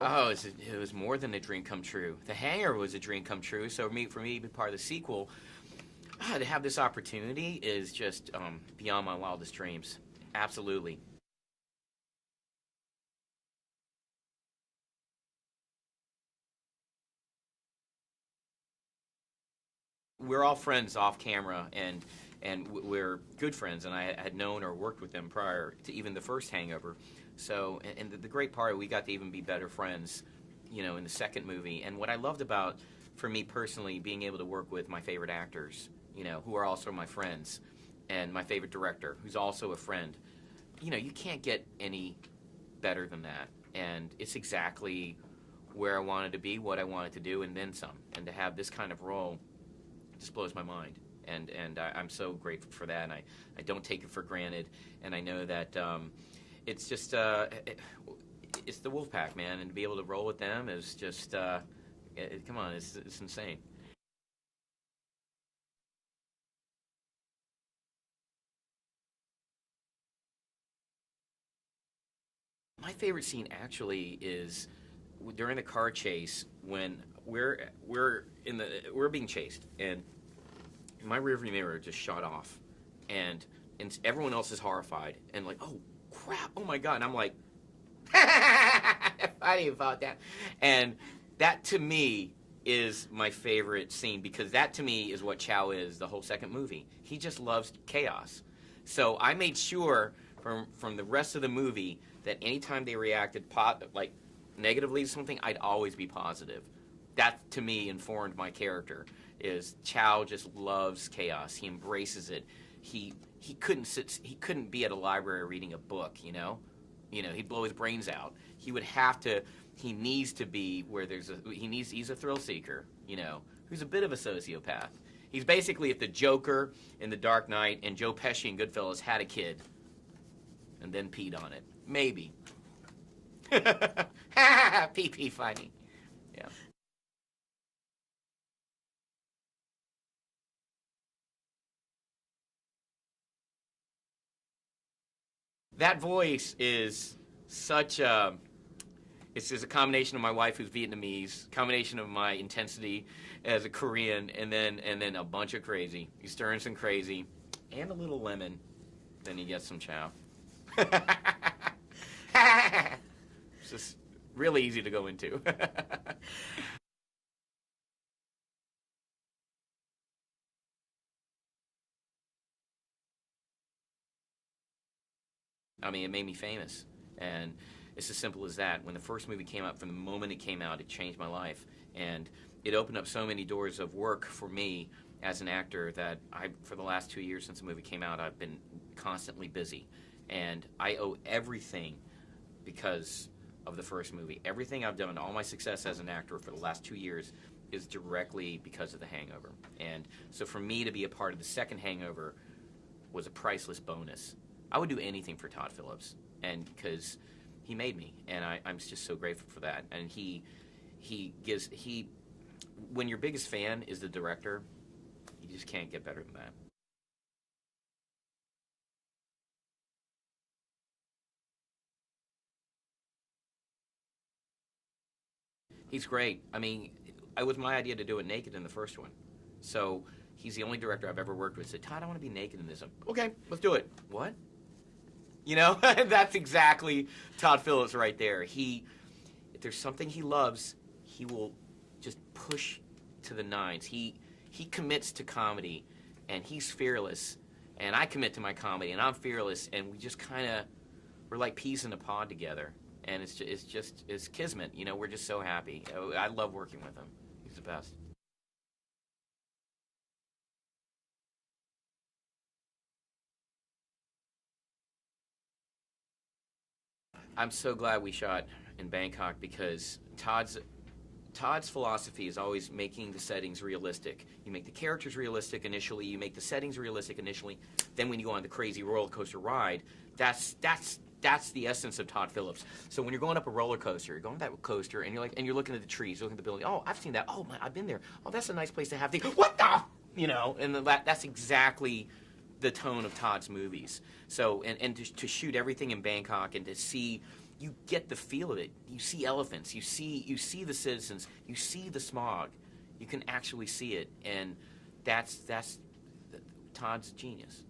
Oh, it was more than a dream come true. The Hangover was a dream come true. So for me to be part of the sequel, to have this opportunity is just beyond my wildest dreams. Absolutely. We're all friends off camera, and we're good friends. And I had known or worked with them prior to even the first Hangover. So, and the great part, we got to even be better friends, in the second movie. And what I loved about, for me personally, being able to work with my favorite actors, who are also my friends, and my favorite director, who's also a friend. You can't get any better than that. And it's exactly where I wanted to be, what I wanted to do, and then some. And to have this kind of role just blows my mind. And I'm so grateful for that, and I don't take it for granted. And I know that it's just, it's the Wolfpack, man, and to be able to roll with them is just, come on, it's insane. My favorite scene actually is during the car chase when we're being chased, and my rearview mirror just shut off, and everyone else is horrified and like, oh crap, oh my god, and I'm like, fighting about that, and that to me is my favorite scene, because that to me is what Chow is the whole second movie. He just loves chaos. So I made sure from the rest of the movie that anytime they reacted like negatively to something, I'd always be positive. That to me informed my character. Is Chow just loves chaos. He embraces it. He couldn't be at a library reading a book, he'd blow his brains out. He needs to be where he's a thrill seeker, who's a bit of a sociopath. He's basically if the Joker in The Dark Knight and Joe Pesci in Goodfellas had a kid and then peed on it. Maybe. Pee funny. Yeah. That voice is such a. It's just a combination of my wife, who's Vietnamese, combination of my intensity as a Korean, and then a bunch of crazy. You stir in some crazy, and a little lemon, then you get some Chow. It's just really easy to go into. I mean, it made me famous, and it's as simple as that. When the first movie came out, from the moment it came out, it changed my life, and it opened up so many doors of work for me as an actor that for the last 2 years since the movie came out, I've been constantly busy, and I owe everything because of the first movie. Everything I've done, all my success as an actor for the last 2 years, is directly because of The Hangover. And so for me to be a part of the second Hangover was a priceless bonus. I would do anything for Todd Phillips, and because he made me, and I'm just so grateful for that. And when your biggest fan is the director, you just can't get better than that. He's great. I mean, it was my idea to do it naked in the first one. So he's the only director I've ever worked with said, Todd, I want to be naked in this. Okay, let's do it. What? That's exactly Todd Phillips right there. If there's something he loves, he will just push to the nines. He commits to comedy, and he's fearless. And I commit to my comedy, and I'm fearless, and we just we're like peas in a pod together. And it's kismet. We're just so happy. I love working with him. He's the best. I'm so glad we shot in Bangkok, because Todd's philosophy is always making the settings realistic. You make the characters realistic initially, you make the settings realistic initially, then when you go on the crazy roller coaster ride, that's the essence of Todd Phillips. So when you're going up a roller coaster, you're going up that coaster, and you're looking at the trees, looking at the building. Oh, I've seen that. Oh, man, I've been there. Oh, that's a nice place to have things. What the? And that's exactly the tone of Todd's movies. So, and to shoot everything in Bangkok and to see, you get the feel of it. You see elephants, you see the citizens, you see the smog. You can actually see it, and that's Todd's genius.